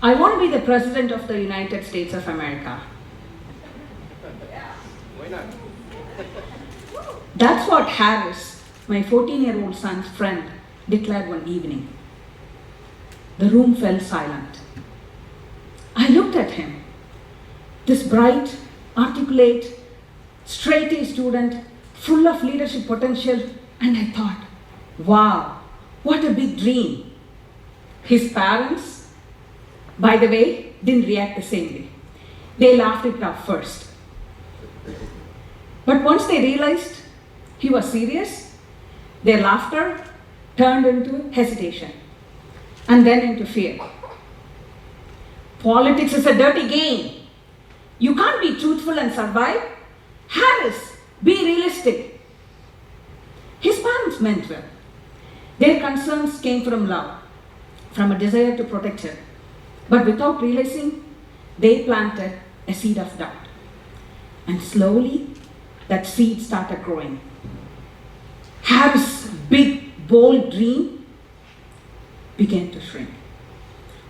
I want to be the President of the United States of America. Why not? That's what Harris, my 14-year-old son's friend, declared one evening. The room fell silent. I looked at him, this bright, articulate, straight-A student, full of leadership potential, and I thought, wow, what a big dream. His parents, by the way, didn't react the same way. They laughed it off first. But once they realized he was serious, their laughter turned into hesitation and then into fear. Politics is a dirty game. You can't be truthful and survive. Harris, be realistic. His parents meant well. Their concerns came from love, from a desire to protect her. But without realizing, they planted a seed of doubt. And slowly, that seed started growing. Harris' big, bold dream began to shrink.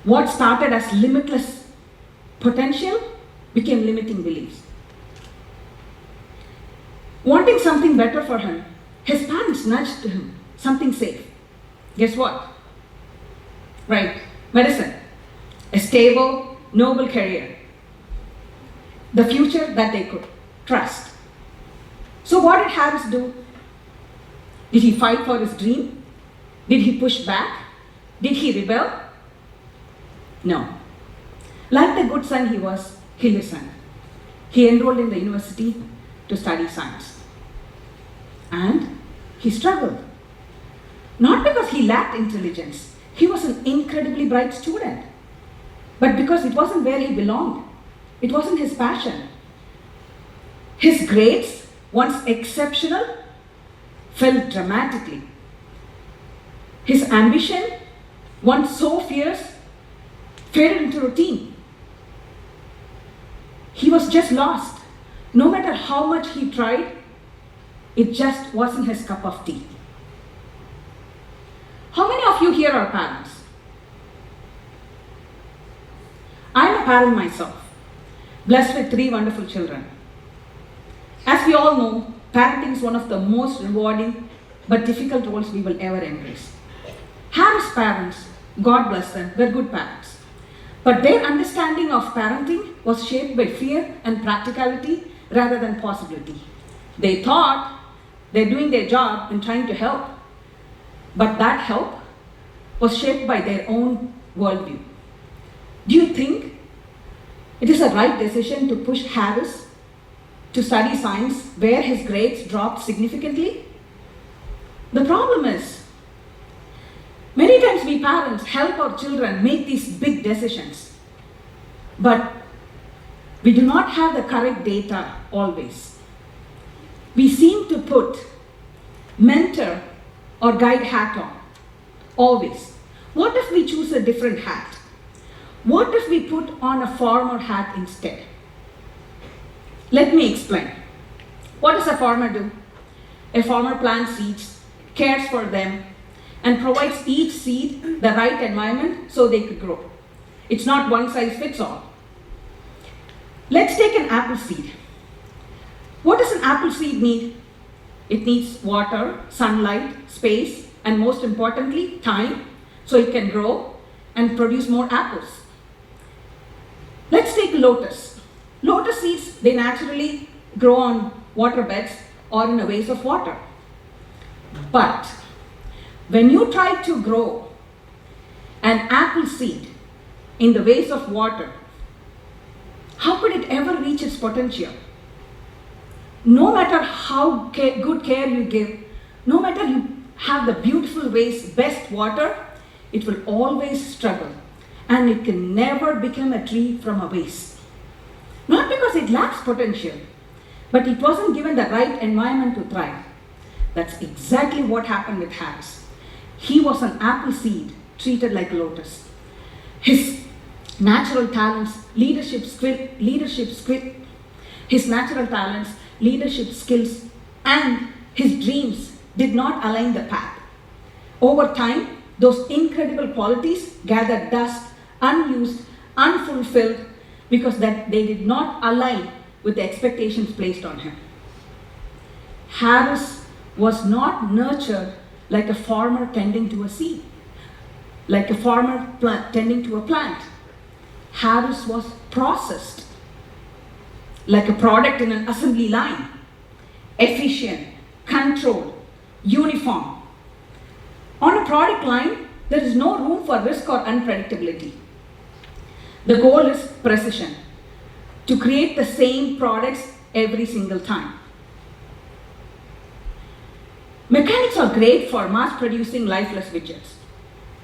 What started as limitless potential became limiting beliefs. Wanting something better for him, his parents nudged to him something safe. Guess what? Right, medicine. A stable, noble career. The future that they could trust. So what did Harris do? Did he fight for his dream? Did he push back? Did he rebel? No. Like the good son he was, he listened. He enrolled in the university to study science. And he struggled. Not because he lacked intelligence. He was an incredibly bright student. But because it wasn't where he belonged. It wasn't his passion. His grades, once exceptional, fell dramatically. His ambition, once so fierce, faded into routine. He was just lost. No matter how much he tried, it just wasn't his cup of tea. How many of you here are parents? I'm a parent myself, blessed with 3 wonderful children. As we all know, parenting is one of the most rewarding but difficult roles we will ever embrace. Harris' parents, God bless them, were good parents. But their understanding of parenting was shaped by fear and practicality rather than possibility. They thought they're doing their job and trying to help. But that help was shaped by their own worldview. Do you think it is a right decision to push Harris to study science where his grades dropped significantly? The problem is, many times we parents help our children make these big decisions, but we do not have the correct data always. We seem to put mentor or guide hat on, always. What if we choose a different hat? What if we put on a farmer hat instead? Let me explain. What does a farmer do? A farmer plants seeds, cares for them, and provides each seed the right environment so they could grow. It's not one size fits all. Let's take an apple seed. What does an apple seed need? It needs water, sunlight, space, and most importantly, time, so it can grow and produce more apples. Let's take lotus. Lotus seeds, they naturally grow on water beds or in a vase of water. But when you try to grow an apple seed in the vase of water, how could it ever reach its potential? No matter how good care you give, no matter you have the beautiful vase, best water, it will always struggle, and it can never become a tree from a vase. Not because it lacks potential, but it wasn't given the right environment to thrive. That's exactly what happened with Harris. He was an apple seed treated like lotus. His natural talents, leadership skills, and his dreams did not align the path. Over time, those incredible qualities gathered dust, unused, unfulfilled, because that they did not align with the expectations placed on him. Harris was not nurtured like a farmer tending to a seed, like a farmer tending to a plant. Harris was processed like a product in an assembly line, efficient, controlled, uniform. On a product line, there is no room for risk or unpredictability. The goal is precision, to create the same products every single time. Mechanics are great for mass producing lifeless widgets,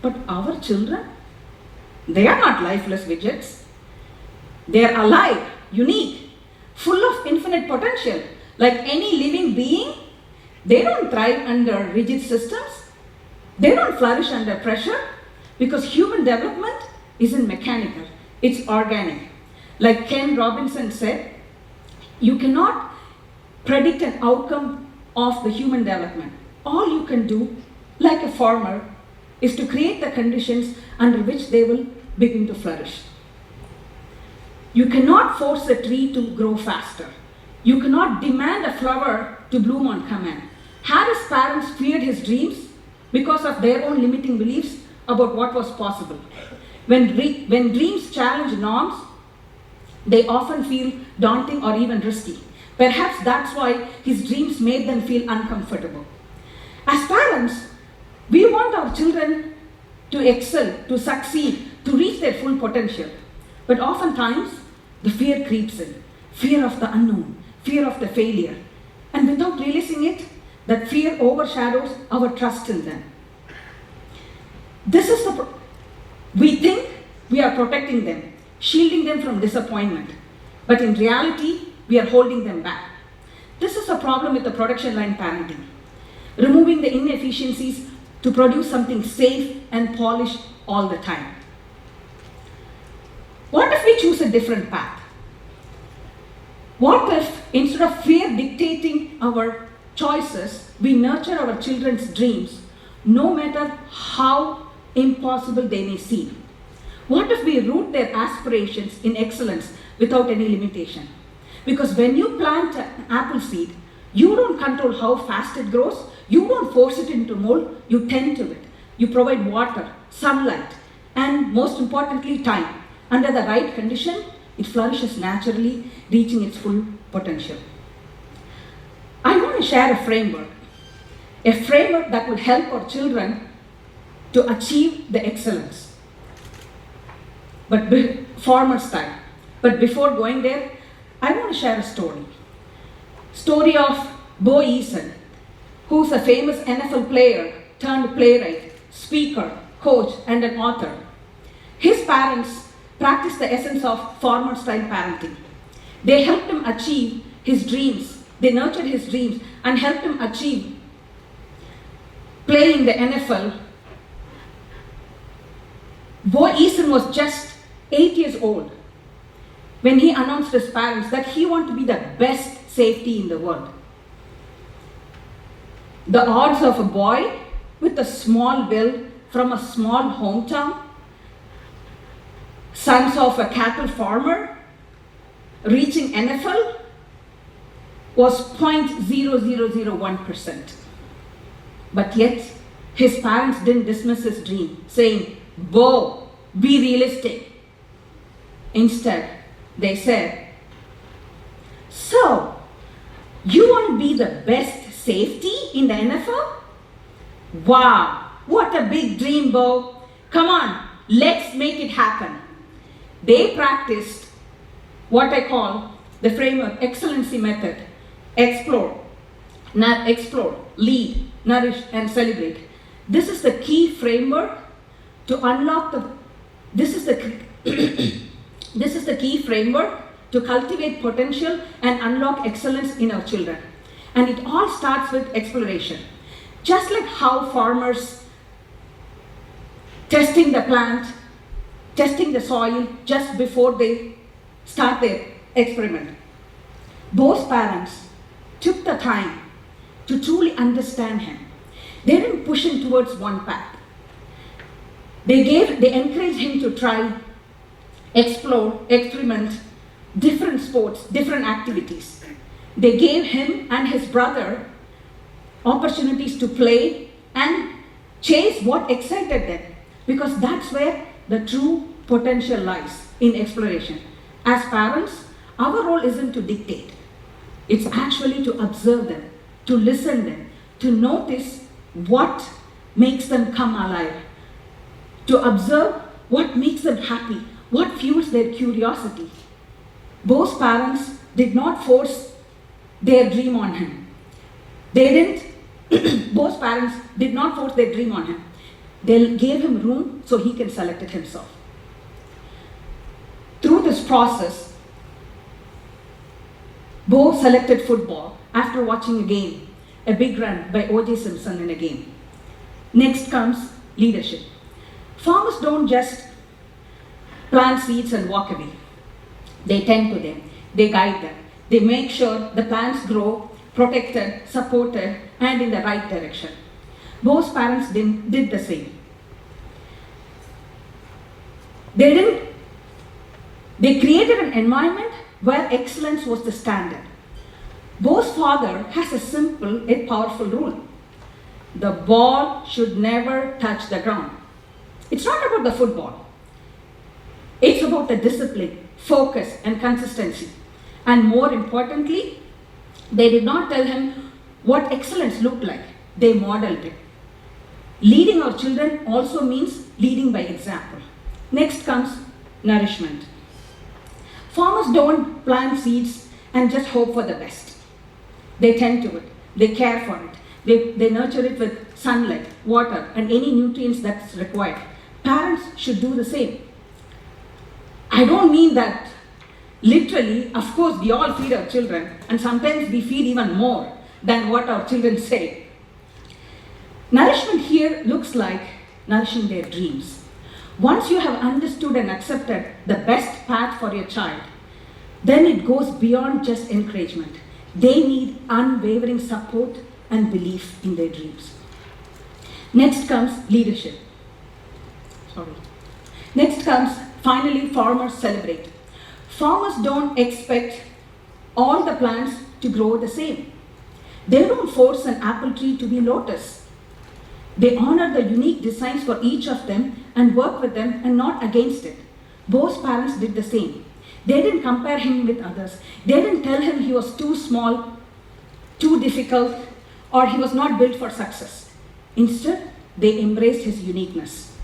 but our children, they are not lifeless widgets. They are alive, unique, full of infinite potential. Like any living being, they don't thrive under rigid systems. They don't flourish under pressure, because human development isn't mechanical, it's organic. Like Ken Robinson said, you cannot predict an outcome of the human development. All you can do, like a farmer, is to create the conditions under which they will begin to flourish. You cannot force a tree to grow faster. You cannot demand a flower to bloom on command. Harris' parents feared his dreams because of their own limiting beliefs about what was possible. When dreams challenge norms, they often feel daunting or even risky. Perhaps that's why his dreams made them feel uncomfortable. As parents, we want our children to excel, to succeed, to reach their full potential. But oftentimes, the fear creeps in. Fear of the unknown, fear of the failure. And without realizing it, that fear overshadows our trust in them. We think we are protecting them, shielding them from disappointment. But in reality, we are holding them back. This is a problem with the production line parenting. Removing the inefficiencies to produce something safe and polished all the time. What if we choose a different path? What if, instead of fear dictating our choices, we nurture our children's dreams, no matter how impossible they may seem? What if we root their aspirations in excellence without any limitation? Because when you plant an apple seed, you don't control how fast it grows. You don't force it into mold. You tend to it. You provide water, sunlight, and most importantly, time. Under the right condition, it flourishes naturally, reaching its full potential. I want to share a framework that will help our children to achieve the excellence, but farmer style. But before going there, I want to share a story of Bo Eason, who's a famous NFL player turned playwright, speaker, coach, and an author. His parents practiced the essence of farmer-style parenting. They helped him achieve his dreams. They nurtured his dreams and helped him achieve playing in the NFL. Bo Eason was just 8 years old when he announced to his parents that he wanted to be the best safety in the world. The odds of a boy with a small build from a small hometown, sons of a cattle farmer, reaching NFL was 0.0001%. But yet, his parents didn't dismiss his dream, saying, "Bo, be realistic." Instead, they said, "So, you want to be the best safety in the NFL? Wow, what a big dream, Bo. Come on, let's make it happen." They practiced what I call the framework excellency method. Explore, lead, nourish, and celebrate. This is the key framework to unlock this is the key framework to cultivate potential and unlock excellence in our children. And it all starts with exploration. Just like how farmers testing the plant, testing the soil just before they start their experiment. Both parents took the time to truly understand him. They didn't push him towards one path. They encouraged him to try explore, experiment different sports, different activities. They gave him and his brother opportunities to play and chase what excited them, because that's where the true potential lies, in exploration. As parents, our role isn't to dictate. It's actually to observe them, to listen them, to notice what makes them come alive, to observe what makes them happy, what fuels their curiosity. Both parents did not force their dream on him. Both parents did not force their dream on him. They gave him room so he can select it himself. Through this process, Bo selected football after watching a game, a big run by O.J. Simpson in a game. Next comes leadership. Farmers don't just plant seeds and walk away. They tend to them, they guide them, they make sure the plants grow protected, supported, and in the right direction. Both parents did the same. They created an environment where excellence was the standard. Bo's father has a simple yet powerful rule. The ball should never touch the ground. It's not about the football. It's about the discipline, focus, and consistency. And more importantly, they did not tell him what excellence looked like. They modeled it. Leading our children also means leading by example. Next comes nourishment. Farmers don't plant seeds and just hope for the best. They tend to it. They care for it. They nurture it with sunlight, water, and any nutrients that's required. Parents should do the same. I don't mean that literally. Of course, we all feed our children, and sometimes we feed even more than what our children say. Nourishment here looks like nourishing their dreams. Once you have understood and accepted the best path for your child, then it goes beyond just encouragement. They need unwavering support and belief in their dreams. Next comes leadership. Next comes, finally, farmers celebrate. Farmers don't expect all the plants to grow the same. They don't force an apple tree to be lotus. They honor the unique designs for each of them and work with them and not against it. Both parents did the same. They didn't compare him with others. They didn't tell him he was too small, too difficult, or he was not built for success. Instead, they embraced his uniqueness.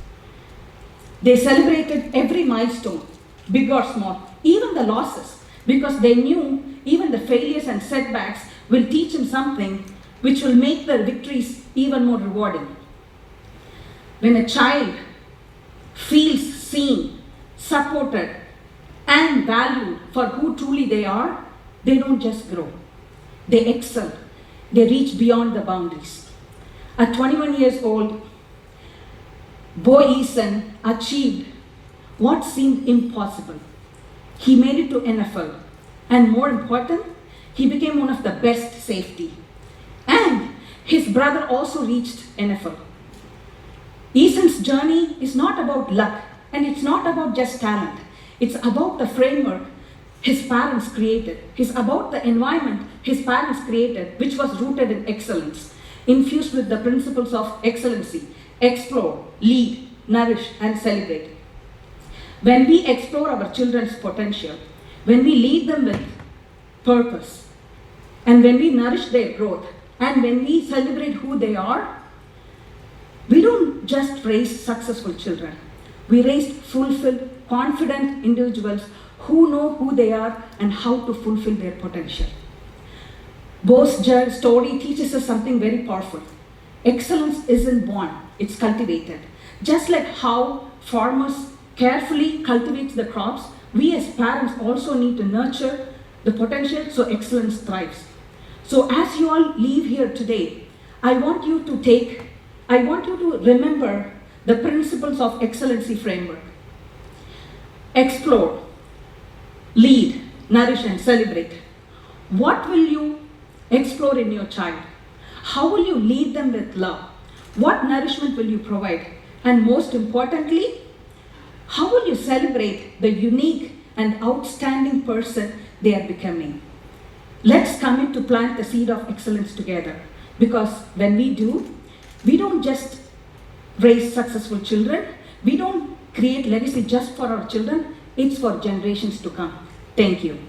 They celebrated every milestone, big or small, even the losses, because they knew even the failures and setbacks will teach him something which will make the victories even more rewarding. When a child feels seen, supported, and valued for who truly they are, they don't just grow. They excel. They reach beyond the boundaries. At 21 years old, Bo achieved what seemed impossible. He made it to NFL, and more important, he became one of the best safety. And his brother also reached NFL. Eason's journey is not about luck, and it's not about just talent. It's about the framework his parents created. It's about the environment his parents created, which was rooted in excellence, infused with the principles of excellency: explore, lead, nourish, and celebrate. When we explore our children's potential, when we lead them with purpose, and when we nourish their growth, and when we celebrate who they are, we don't just raise successful children. We raise fulfilled, confident individuals who know who they are and how to fulfill their potential. Bo's story teaches us something very powerful. Excellence isn't born, it's cultivated. Just like how farmers carefully cultivate the crops, we as parents also need to nurture the potential so excellence thrives. So as you all leave here today, I want you to remember the principles of excellency framework. Explore, lead, nourish, and celebrate. What will you explore in your child? How will you lead them with love? What nourishment will you provide? And most importantly, How will you celebrate the unique and outstanding person they are becoming? Let's commit to plant the seed of excellence together, because when we do, we don't just raise successful children, we don't create legacy just for our children, it's for generations to come. Thank you.